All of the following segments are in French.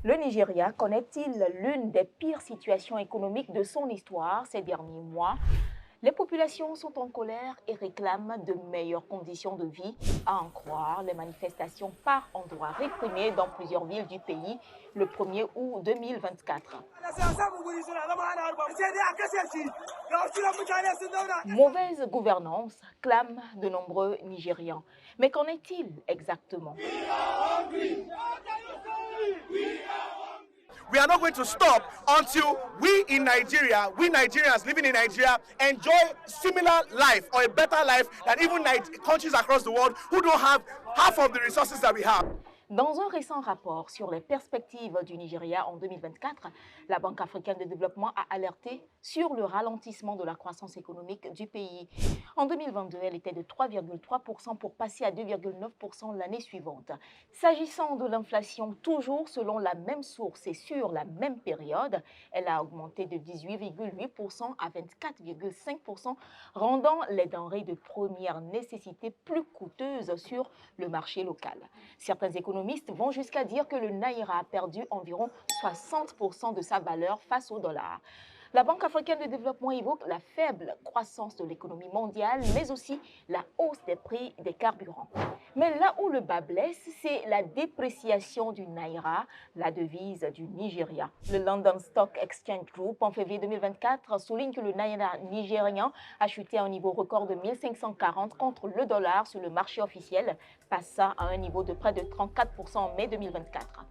Le Nigeria connaît-il l'une des pires situations économiques de son histoire ces derniers mois? Les populations sont en colère et réclament de meilleures conditions de vie. À en croire, les manifestations par endroits réprimées dans plusieurs villes du pays le 1er août 2024. Mauvaise gouvernance, clament de nombreux Nigérians. Mais qu'en est-il exactement? We are not going to stop until we in Nigeria, we Nigerians living in Nigeria, enjoy similar life or a better life than even countries across the world who don't have half of the resources that we have. Dans un récent rapport sur les perspectives du Nigeria en 2024, la Banque africaine de développement a alerté sur le ralentissement de la croissance économique du pays. En 2022, elle était de 3,3% pour passer à 2,9% l'année suivante. S'agissant de l'inflation, toujours selon la même source et sur la même période, elle a augmenté de 18,8% à 24,5%, rendant les denrées de première nécessité plus coûteuses sur le marché local. Certains économistes vont jusqu'à dire que le Naira a perdu environ 60% de sa valeur face au dollar. La Banque africaine de développement évoque la faible croissance de l'économie mondiale, mais aussi la hausse des prix des carburants. Mais là où le bas blesse, c'est la dépréciation du Naira, la devise du Nigeria. Le London Stock Exchange Group, en février 2024, souligne que le Naira nigérian a chuté à un niveau record de 1540 contre le dollar sur le marché officiel, passant à un niveau de près de 34% en mai 2024.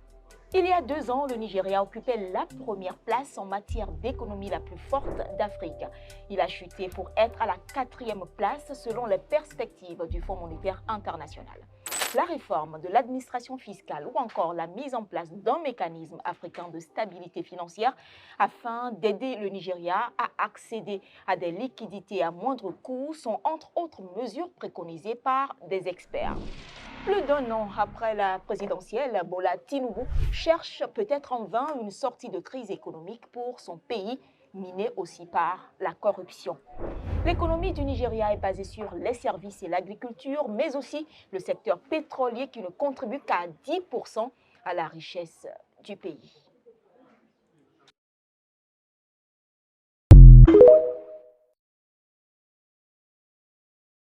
Il y a 2 ans, le Nigeria occupait la première place en matière d'économie la plus forte d'Afrique. Il a chuté pour être à la 4e place selon les perspectives du Fonds monétaire international. La réforme de l'administration fiscale ou encore la mise en place d'un mécanisme africain de stabilité financière afin d'aider le Nigeria à accéder à des liquidités à moindre coût sont entre autres mesures préconisées par des experts. Plus d'1 an après la présidentielle, Bola Tinubu cherche peut-être en vain une sortie de crise économique pour son pays, miné aussi par la corruption. L'économie du Nigeria est basée sur les services et l'agriculture, mais aussi le secteur pétrolier qui ne contribue qu'à 10% à la richesse du pays.